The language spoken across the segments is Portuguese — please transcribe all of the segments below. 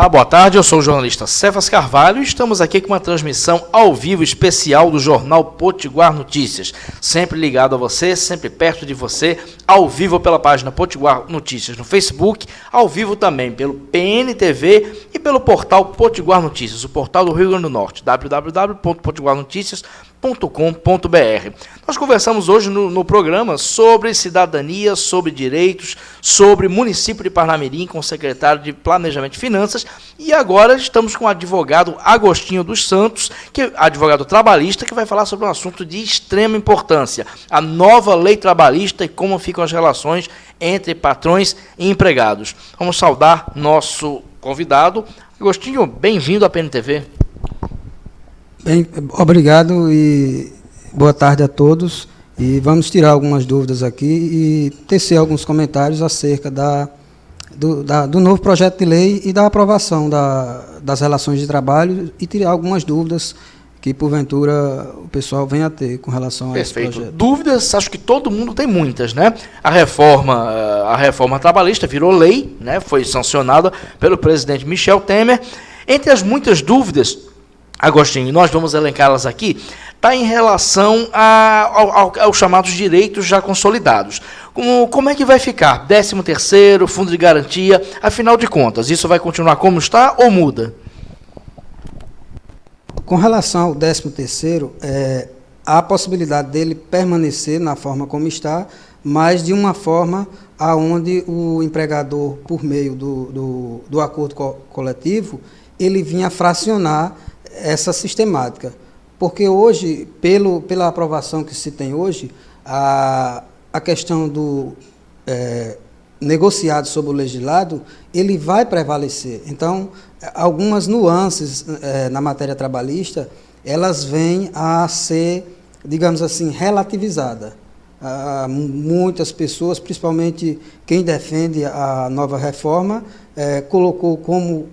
Olá, boa tarde, eu sou o jornalista Cefas Carvalho e estamos aqui com uma transmissão ao vivo especial do Jornal Potiguar Notícias. Sempre ligado a você, sempre perto de você, ao vivo pela página Potiguar Notícias no Facebook, ao vivo também pelo PNTV e pelo portal Potiguar Notícias, o portal do Rio Grande do Norte, www.potiguarnoticias.com.br. Nós conversamos hoje no programa sobre cidadania, sobre direitos, sobre município de Parnamirim com o secretário de Planejamento e Finanças e agora estamos com o advogado Agostinho dos Santos, que é advogado trabalhista, que vai falar sobre um assunto de extrema importância, a nova lei trabalhista e como ficam as relações entre patrões e empregados. Vamos saudar nosso convidado. Agostinho, bem-vindo à PNTV. Bem, obrigado e boa tarde a todos. E vamos tirar algumas dúvidas aqui e tecer alguns comentários acerca do novo projeto de lei e da aprovação das relações de trabalho e tirar algumas dúvidas que, porventura, o pessoal venha a ter com relação a esse projeto. Dúvidas, acho que todo mundo tem muitas, né? A reforma trabalhista virou lei, né? Foi sancionada pelo presidente Michel Temer. Entre as muitas dúvidas, Agostinho, nós vamos elencá-las aqui, está em relação aos chamados direitos já consolidados. Como é que vai ficar? 13º, fundo de garantia, afinal de contas, isso vai continuar como está ou muda? Com relação ao 13º, há a possibilidade dele permanecer na forma como está, mas de uma forma aonde o empregador, por meio do acordo coletivo, ele vinha fracionar essa sistemática. Porque hoje, pela aprovação que se tem hoje, a questão do negociado sobre o legislado, ele vai prevalecer. Então, algumas nuances na matéria trabalhista, elas vêm a ser, digamos assim, relativizadas. Muitas pessoas, principalmente quem defende a nova reforma, colocou como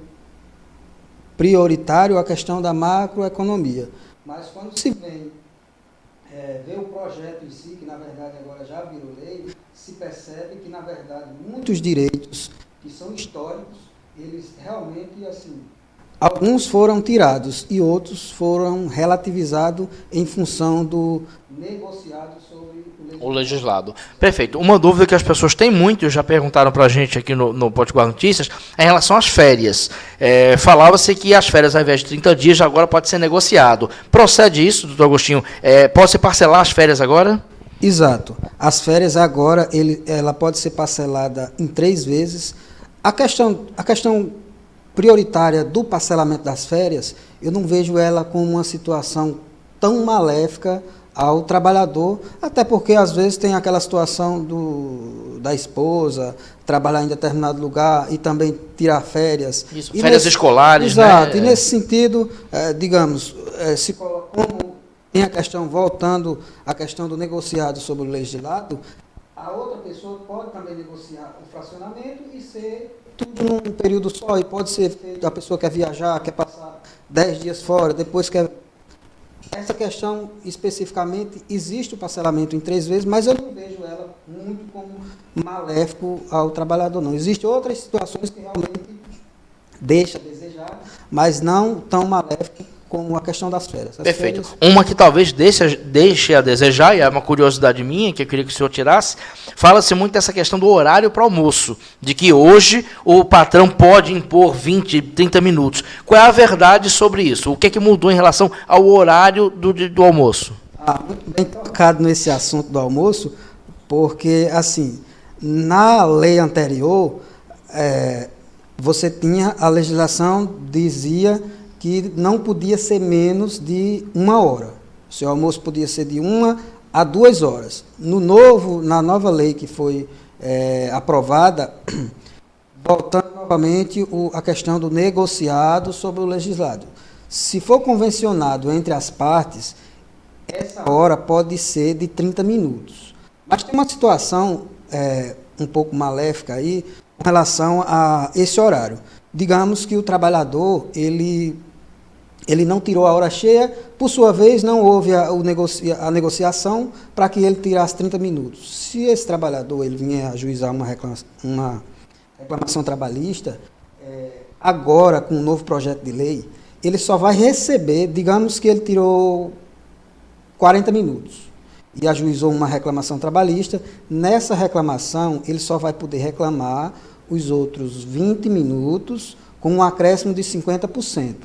prioritário a questão da macroeconomia. Mas quando se vem ver o projeto em si, que na verdade agora já virou lei, se percebe que na verdade muitos direitos que são históricos, eles realmente, assim, alguns foram tirados e outros foram relativizados em função do negociado sobre o legislado. Perfeito. Uma dúvida que as pessoas têm muito, já perguntaram para a gente aqui no Potiguar Notícias, é em relação às férias. Falava-se que as férias, ao invés de 30 dias, agora pode ser negociado. Procede isso, doutor Agostinho? Pode-se parcelar as férias agora? Exato. As férias agora, ela pode ser parcelada em 3 vezes. A questão prioritária do parcelamento das férias, eu não vejo ela como uma situação tão maléfica ao trabalhador, até porque às vezes tem aquela situação da esposa trabalhar em determinado lugar e também tirar férias. Isso, férias escolares, exato, né? E nesse sentido, digamos, como tem a questão, voltando à questão do negociado sobre o legislado, a outra pessoa pode também negociar o fracionamento e ser tudo num período só, e pode ser feito, a pessoa quer viajar, quer passar 10 dias fora, depois quer... Essa questão, especificamente, existe o parcelamento em 3 vezes, mas eu não vejo ela muito como maléfico ao trabalhador, não. Existem outras situações que realmente deixam a desejar, mas não tão maléfico como a questão das férias. Perfeito. Uma que talvez deixe a desejar, e é uma curiosidade minha, que eu queria que o senhor tirasse, fala-se muito dessa questão do horário para almoço, de que hoje o patrão pode impor 20, 30 minutos. Qual é a verdade sobre isso? O que é que mudou em relação ao horário do almoço? Muito bem tocado nesse assunto do almoço, porque, assim, na lei anterior, você tinha, a legislação dizia que não podia ser menos de 1 hora. O seu almoço podia ser de 1 a 2 horas. Na nova lei que foi aprovada, voltando novamente a questão do negociado sobre o legislado. Se for convencionado entre as partes, essa hora pode ser de 30 minutos. Mas tem uma situação um pouco maléfica aí com relação a esse horário. Digamos que o trabalhador, ele não tirou a hora cheia, por sua vez, não houve a negociação para que ele tirasse 30 minutos. Se esse trabalhador ele vier ajuizar uma reclamação trabalhista, agora, com o novo projeto de lei, ele só vai receber, digamos que ele tirou 40 minutos e ajuizou uma reclamação trabalhista. Nessa reclamação, ele só vai poder reclamar os outros 20 minutos com um acréscimo de 50%.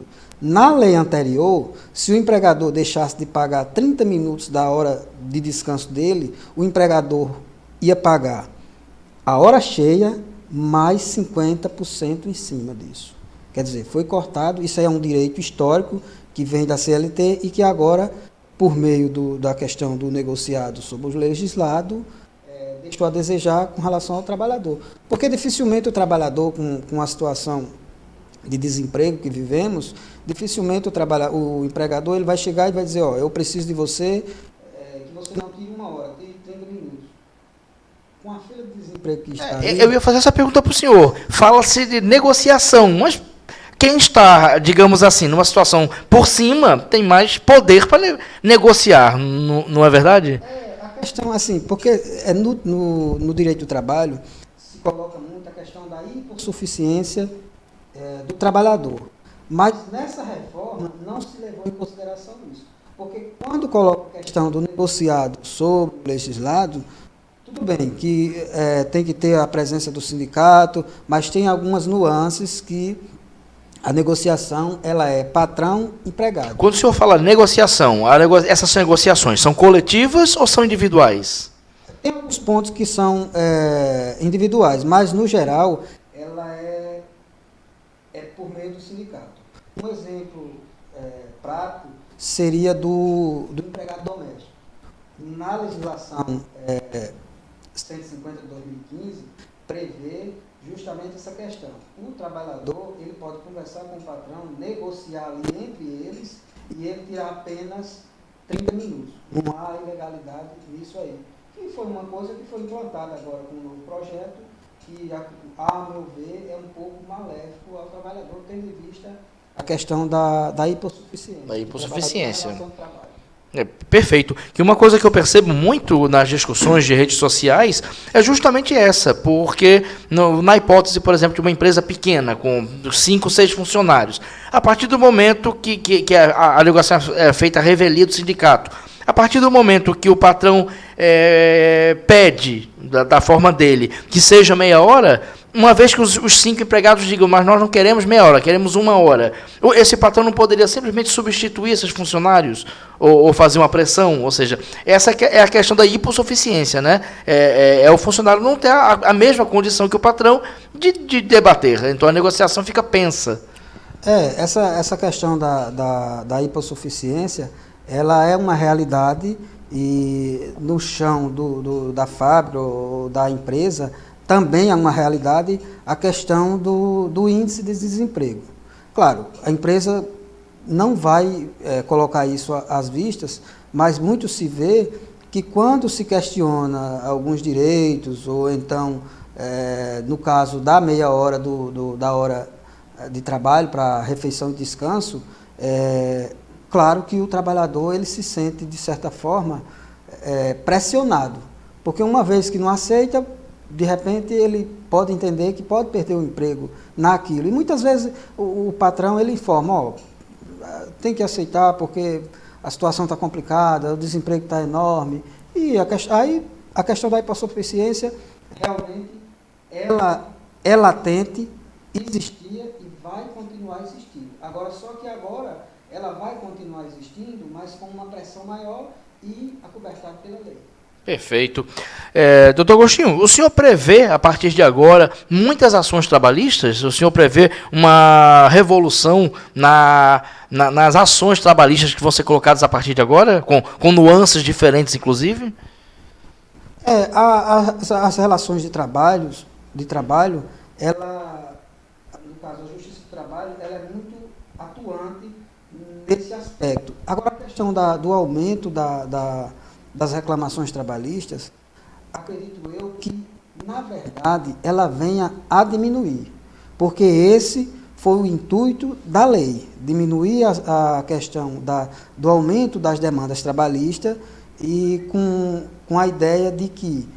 Na lei anterior, se o empregador deixasse de pagar 30 minutos da hora de descanso dele, o empregador ia pagar a hora cheia mais 50% em cima disso. Quer dizer, foi cortado, isso aí é um direito histórico que vem da CLT e que agora, por meio da questão do negociado sobre o legislado, deixou a desejar com relação ao trabalhador. Porque dificilmente o trabalhador, com a situação de desemprego que vivemos, dificilmente o empregador ele vai chegar e vai dizer, eu preciso de você, que você não tire 1 hora, tire 30 minutos. Com a fila de desemprego que está aí... Eu ia fazer essa pergunta para o senhor. Fala-se de negociação, mas quem está, digamos assim, numa situação por cima, tem mais poder para negociar, não é verdade? A questão, assim, porque no direito do trabalho se coloca muito a questão da hipossuficiência do trabalhador. Mas nessa reforma não se levou em consideração isso. Porque quando coloca a questão do negociado sobre o legislado, tudo bem que tem que ter a presença do sindicato, mas tem algumas nuances que a negociação ela é patrão-empregado. Quando o senhor fala negociação, essas negociações são coletivas ou são individuais? Tem alguns pontos que são individuais, mas, no geral, ela é por meio do sindicato. Um exemplo prático seria do empregado doméstico. Na legislação 150 de 2015, prevê justamente essa questão. O trabalhador ele pode conversar com o patrão, negociar ali entre eles e ele tirar apenas 30 minutos. Não há ilegalidade nisso aí. E foi uma coisa que foi implantada agora com o novo projeto, que, a meu ver, é um pouco maléfico ao trabalhador, tendo em vista a questão da hipossuficiência. Da hipossuficiência. Perfeito. Que uma coisa que eu percebo muito nas discussões de redes sociais é justamente essa, porque na hipótese, por exemplo, de uma empresa pequena, com 5, 6 funcionários, a partir do momento que a negociação é feita à revelia do sindicato, a partir do momento que o patrão pede, da forma dele, que seja meia hora, uma vez que os 5 empregados digam, mas nós não queremos meia hora, queremos 1 hora, esse patrão não poderia simplesmente substituir esses funcionários ou fazer uma pressão? Ou seja, essa é a questão da hipossuficiência, né? O funcionário não ter a mesma condição que o patrão de debater, então a negociação fica pensa. Essa questão da hipossuficiência, ela é uma realidade e no chão da fábrica ou da empresa também é uma realidade a questão do índice de desemprego. Claro, a empresa não vai colocar isso às vistas, mas muito se vê que quando se questiona alguns direitos, ou então, no caso da meia hora da hora de trabalho para refeição e descanso, claro que o trabalhador ele se sente, de certa forma, pressionado, porque uma vez que não aceita, de repente ele pode entender que pode perder o emprego naquilo. E muitas vezes o patrão ele informa, tem que aceitar porque a situação está complicada, o desemprego está enorme. E aí a questão da hipossuficiência realmente ela é latente, existia e vai continuar existindo. Agora, só que agora ela vai continuar existindo, mas com uma pressão maior e acobertada pela lei. Perfeito. Doutor Agostinho, o senhor prevê, a partir de agora, muitas ações trabalhistas? O senhor prevê uma revolução nas ações trabalhistas que vão ser colocadas a partir de agora, com nuances diferentes, inclusive? As relações de trabalho, ela, no caso, a Justiça do Trabalho, ela é muito atuante nesse aspecto. Agora, a questão do aumento das reclamações trabalhistas, acredito eu que, na verdade, ela venha a diminuir, porque esse foi o intuito da lei, diminuir a questão do aumento das demandas trabalhistas e com a ideia de que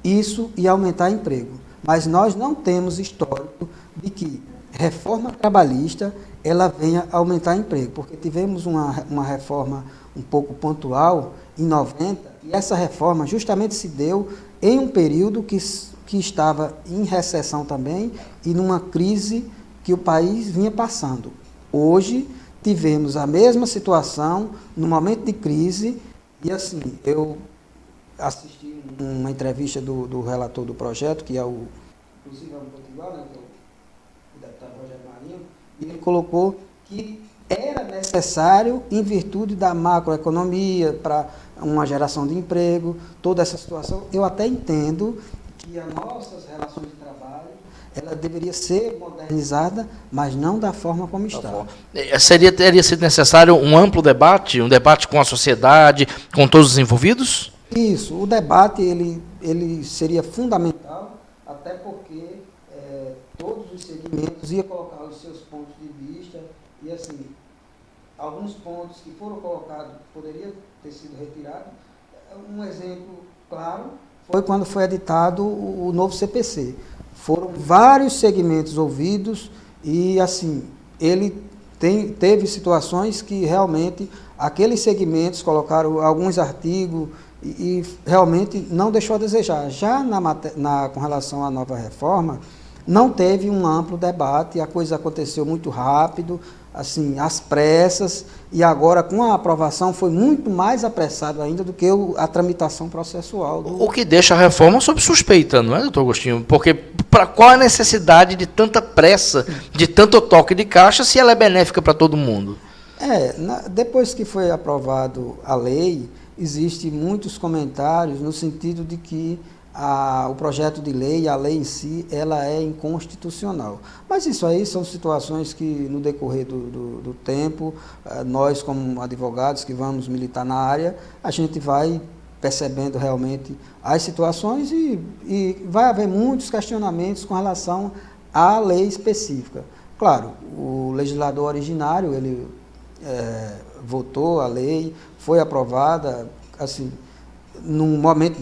isso ia aumentar emprego. Mas nós não temos histórico de que reforma trabalhista ela venha aumentar emprego, porque tivemos uma reforma um pouco pontual em 90, e essa reforma justamente se deu em um período que estava em recessão também e numa crise que o país vinha passando. Hoje tivemos a mesma situação no momento de crise, e assim, eu assisti uma entrevista do relator do projeto, que é inclusive é um potiguar, né, que é o deputado Rogério Marinho, e ele colocou que era necessário, em virtude da macroeconomia, para uma geração de emprego, toda essa situação. Eu até entendo que as nossas relações de trabalho ela deveria ser modernizada, mas não da forma como está. Teria sido necessário um amplo debate, um debate com a sociedade, com todos os envolvidos? Isso, o debate ele seria fundamental, até porque todos os segmentos iam colocar os seus pontos de vista, e assim, alguns pontos que foram colocados poderiam ter sido retirados. Um exemplo claro foi quando foi editado o novo CPC. Foram vários segmentos ouvidos e, assim, ele teve situações que realmente aqueles segmentos colocaram alguns artigos e realmente não deixou a desejar. Já com relação à nova reforma, não teve um amplo debate, a coisa aconteceu muito rápido, assim, às pressas, e agora com a aprovação foi muito mais apressado ainda do que a tramitação processual. O que deixa a reforma sob suspeita, não é, doutor Agostinho? Porque qual a necessidade de tanta pressa, de tanto toque de caixa, se ela é benéfica para todo mundo? Depois que foi aprovado a lei, existem muitos comentários no sentido de que o projeto de lei, a lei em si, ela é inconstitucional. Mas isso aí são situações que, no decorrer do tempo, nós, como advogados que vamos militar na área, a gente vai percebendo realmente as situações e vai haver muitos questionamentos com relação à lei específica. Claro, o legislador originário, ele votou a lei, foi aprovada, assim, num momento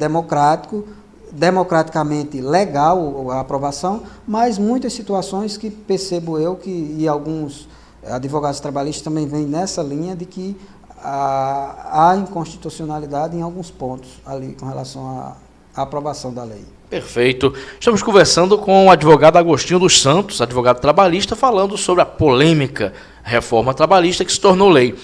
democraticamente legal a aprovação, mas muitas situações que percebo eu e alguns advogados trabalhistas também vêm nessa linha de que há inconstitucionalidade em alguns pontos ali com relação à aprovação da lei. Perfeito. Estamos conversando com o advogado Agostinho dos Santos, advogado trabalhista, falando sobre a polêmica reforma trabalhista que se tornou lei.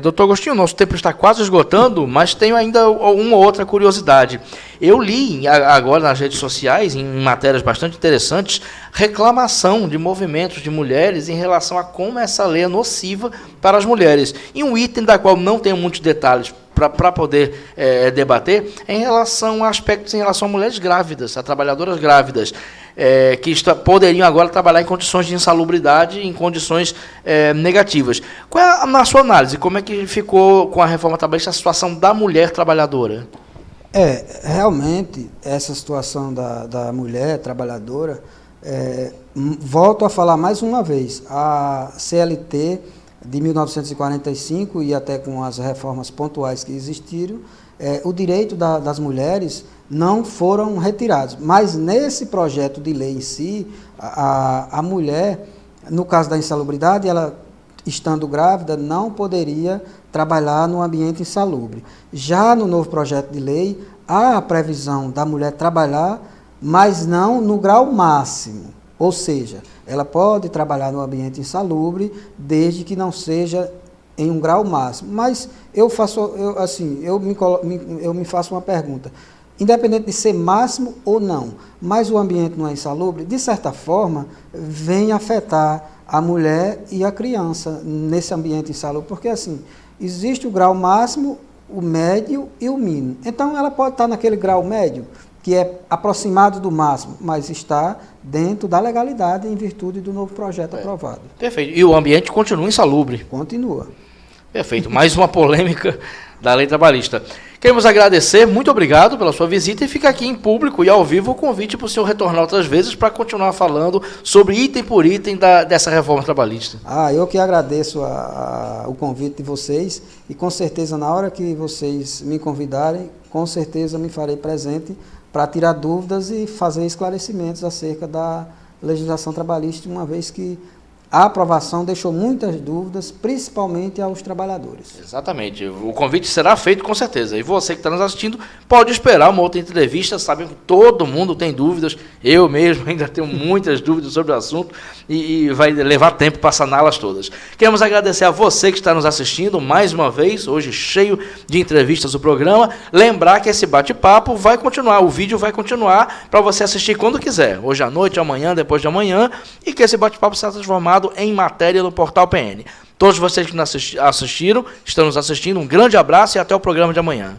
Doutor Agostinho, nosso tempo está quase esgotando, mas tenho ainda uma outra curiosidade. Eu li agora nas redes sociais, em matérias bastante interessantes, reclamação de movimentos de mulheres em relação a como essa lei é nociva para as mulheres. E um item da qual não tenho muitos detalhes para poder debater é em relação a aspectos em relação a mulheres grávidas, a trabalhadoras grávidas, que poderiam agora trabalhar em condições de insalubridade, em condições negativas. Qual é, na sua análise, como é que ficou com a reforma trabalhista a situação da mulher trabalhadora? Realmente, essa situação da mulher trabalhadora, volto a falar mais uma vez, a CLT de 1945 e até com as reformas pontuais que existiram, o direito das mulheres não foram retirados. Mas nesse projeto de lei em si, a mulher, no caso da insalubridade, ela, estando grávida, não poderia trabalhar no ambiente insalubre. Já no novo projeto de lei, há a previsão da mulher trabalhar, mas não no grau máximo. Ou seja, ela pode trabalhar no ambiente insalubre, desde que não seja em um grau máximo. Mas eu me faço uma pergunta. Independente de ser máximo ou não, mas o ambiente não é insalubre, de certa forma, vem afetar a mulher e a criança nesse ambiente insalubre. Porque, assim, existe o grau máximo, o médio e o mínimo. Então, ela pode estar naquele grau médio, que é aproximado do máximo, mas está dentro da legalidade em virtude do novo projeto aprovado. Perfeito. E o ambiente continua insalubre? Continua. Perfeito. Mais uma polêmica da lei trabalhista. Queremos agradecer, muito obrigado pela sua visita, e fica aqui em público e ao vivo o convite para o senhor retornar outras vezes para continuar falando sobre item por item dessa reforma trabalhista. Eu que agradeço o convite de vocês, e com certeza na hora que vocês me convidarem, com certeza me farei presente para tirar dúvidas e fazer esclarecimentos acerca legislação trabalhista, uma vez que a aprovação deixou muitas dúvidas, principalmente aos trabalhadores. Exatamente. O convite será feito com certeza. E você que está nos assistindo pode esperar uma outra entrevista. Sabem que todo mundo tem dúvidas. Eu mesmo ainda tenho muitas dúvidas sobre o assunto e vai levar tempo para saná-las todas. Queremos agradecer a você que está nos assistindo mais uma vez, hoje cheio de entrevistas do programa. Lembrar que esse bate-papo vai continuar, o vídeo vai continuar para você assistir quando quiser. Hoje à noite, amanhã, depois de amanhã. E que esse bate-papo seja transformado em matéria no Portal PN. Todos vocês que nos assistiram, estão nos assistindo, um grande abraço e até o programa de amanhã.